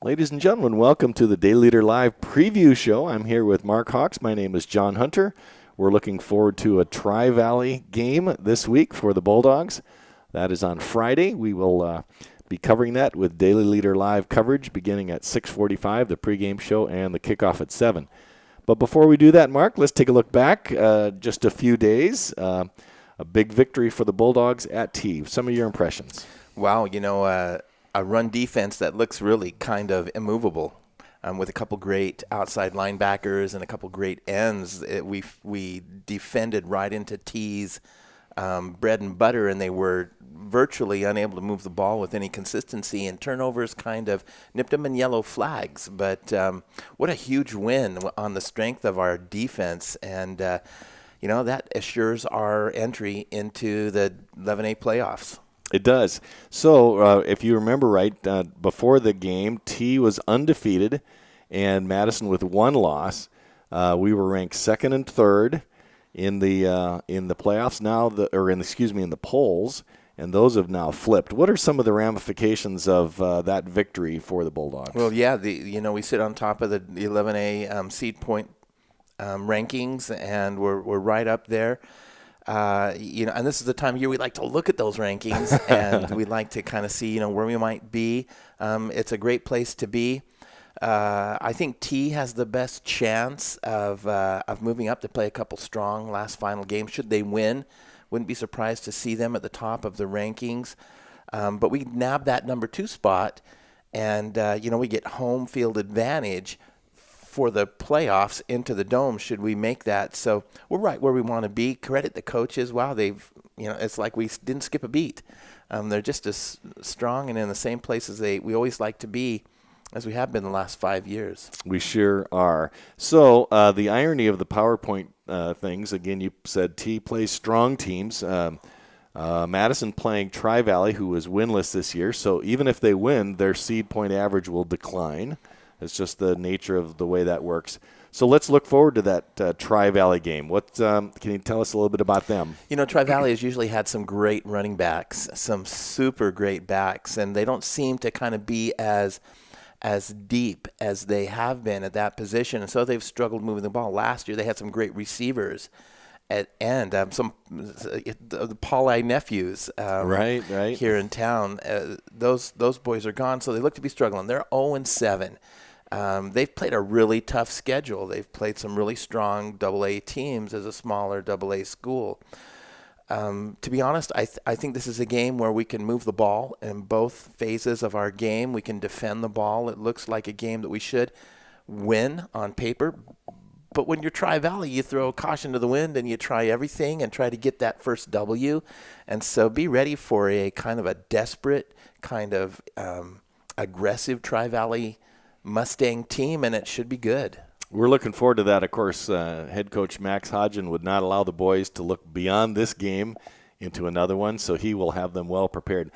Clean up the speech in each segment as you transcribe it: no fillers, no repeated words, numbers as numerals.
Ladies and gentlemen, welcome to the Day Leader Live preview show. I'm here with Mark Hawks. My name is John Hunter. We're looking forward to a Tri-Valley game this week for the Bulldogs. That is on Friday. We will be covering that with Daily Leader Live coverage beginning at 6:45, the pregame show, and the kickoff at 7. But before we do that, Mark, let's take a look back just a few days. A big victory for the Bulldogs at T. Some of your impressions. Wow, a run defense that looks really kind of immovable, with a couple great outside linebackers and a couple great ends. We defended right into T's bread and butter, and they were virtually unable to move the ball with any consistency, and turnovers kind of nipped them in yellow flags. But what a huge win on the strength of our defense, and that assures our entry into the 11A playoffs. It does. So if you remember right, before the game, T was undefeated, and Madison with one loss. We were ranked second and third in the playoffs now, in the polls, and those have now flipped. What are some of the ramifications of that victory for the Bulldogs? Well, yeah, we sit on top of the 11A seed point rankings, and we're right up there. And this is the time of year we like to look at those rankings, and we like to kind of see, where we might be. It's a great place to be. I think T has the best chance of moving up to play a couple strong last final games. Should they win, wouldn't be surprised to see them at the top of the rankings. But we nab that number 2 spot, and we get home field advantage for the playoffs into the Dome should we make that. So we're right where we want to be. Credit the coaches. Wow, it's like we didn't skip a beat. They're just as strong and in the same place as we always like to be, as we have been the last 5 years. We sure are. So the irony of the PowerPoint things, again, you said T plays strong teams. Madison playing Tri-Valley, who was winless this year. So even if they win, their seed point average will decline. It's just the nature of the way that works. So let's look forward to that Tri-Valley game. What can you tell us a little bit about them? Tri-Valley has usually had some great running backs, some super great backs, and they don't seem to kind of be as deep as they have been at that position, and so they've struggled moving the ball. Last year they had some great receivers and the Paulai nephews right here in town. Those boys are gone, so they look to be struggling. They're 0-7. They've played a really tough schedule. They've played some really strong AA teams as a smaller AA school. To be honest, I think this is a game where we can move the ball in both phases of our game. We can defend the ball. It looks like a game that we should win on paper. But when you're Tri-Valley, you throw caution to the wind and you try everything and try to get that first W. And so be ready for a kind of a desperate, kind of aggressive Tri-Valley Mustang team, and it should be good. We're looking forward to that. Of course, head coach Max Hodgen would not allow the boys to look beyond this game into another one, so he will have them well prepared.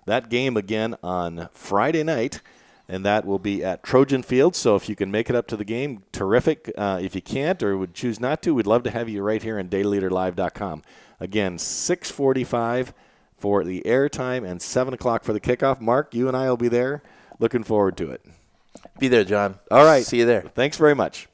That game again on Friday night, and that will be at Trojan Field. So if you can make it up to the game, terrific. If you can't or would choose not to, we'd love to have you right here on dailyleaderlive.com. Again, 6:45 for the airtime and 7 o'clock for the kickoff. Mark, you and I will be there. Looking forward to it. Be there, John. All right. See you there. Thanks very much.